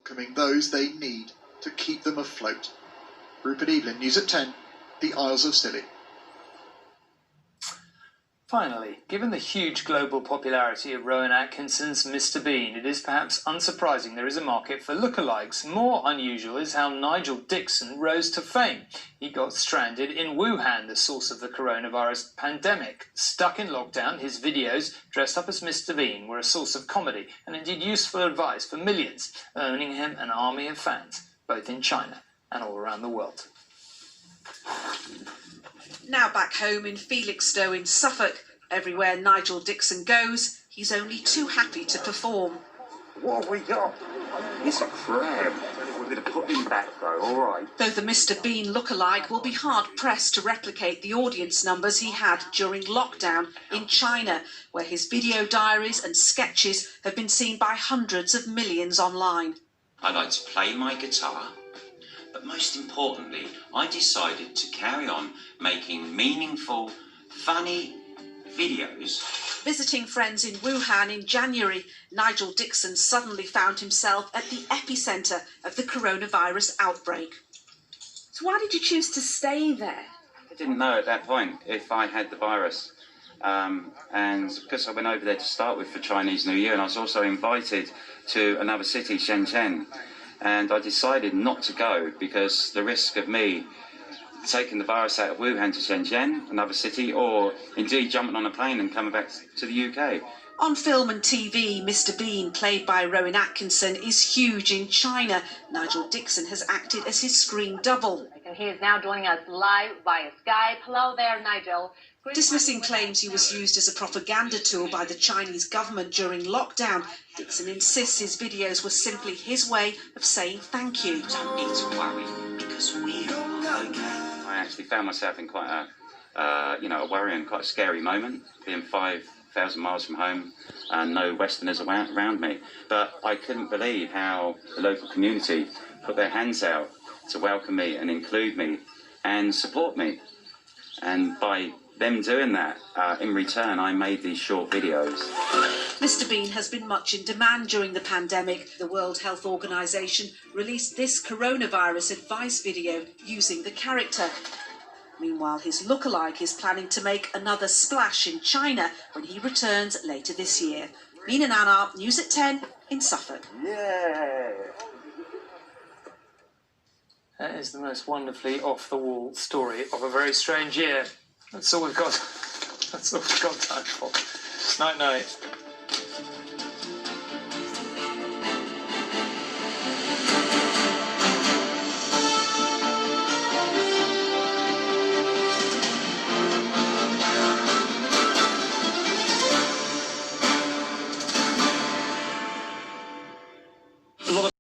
welcoming those they need to keep them afloat. Rupert Evelyn, News at 10, the Isles of Scilly. Finally, given the huge global popularity of Rowan Atkinson's Mr. Bean, it is perhaps unsurprising there is a market for lookalikes. More unusual is how Nigel Dixon rose to fame. He got stranded in Wuhan, the source of the coronavirus pandemic. Stuck in lockdown, his videos, dressed up as Mr. Bean, were a source of comedy and indeed useful advice for millions, earning him an army of fans, both in China and all around the world. Now back home in Felixstowe in Suffolk, everywhere Nigel Dixon goes, he's only too happy to perform. What have we got? It's a crab. We're going to put him back though, all right. Though the Mr. Bean lookalike will be hard-pressed to replicate the audience numbers he had during lockdown in China, where his video diaries and sketches have been seen by hundreds of millions online. I like to play my guitar. But most importantly, I decided to carry on making meaningful, funny videos. Visiting friends in Wuhan in January, Nigel Dixon suddenly found himself at the epicentre of the coronavirus outbreak. So why did you choose to stay there? I didn't know at that point if I had the virus. And because I went over there to start with for Chinese New Year, and I was also invited to another city, Shenzhen. And I decided not to go because the risk of me taking the virus out of Wuhan to Shenzhen, another city, or indeed jumping on a plane and coming back to the UK. On film and TV, Mr. Bean, played by Rowan Atkinson, is huge in China. Nigel Dixon has acted as his screen double. And he is now joining us live via Skype. Hello there, Nigel. Dismissing claims he was used as a propaganda tool by the Chinese government during lockdown, Dixon insists his videos were simply his way of saying thank you. Don't need to worry, because we're okay. I actually found myself in quite a worrying, quite a scary moment, being 5,000 miles from home and no Westerners around me. But I couldn't believe how the local community put their hands out to welcome me and include me and support me. And by them doing that, in return, I made these short videos. Mr. Bean has been much in demand during the pandemic. The World Health Organization released this coronavirus advice video using the character. Meanwhile, his lookalike is planning to make another splash in China when he returns later this year. Mina Nanar, News at 10 in Suffolk. Yeah. That is the most wonderfully off-the-wall story of a very strange year. That's all we've got. That's all we've got time for. Night, night.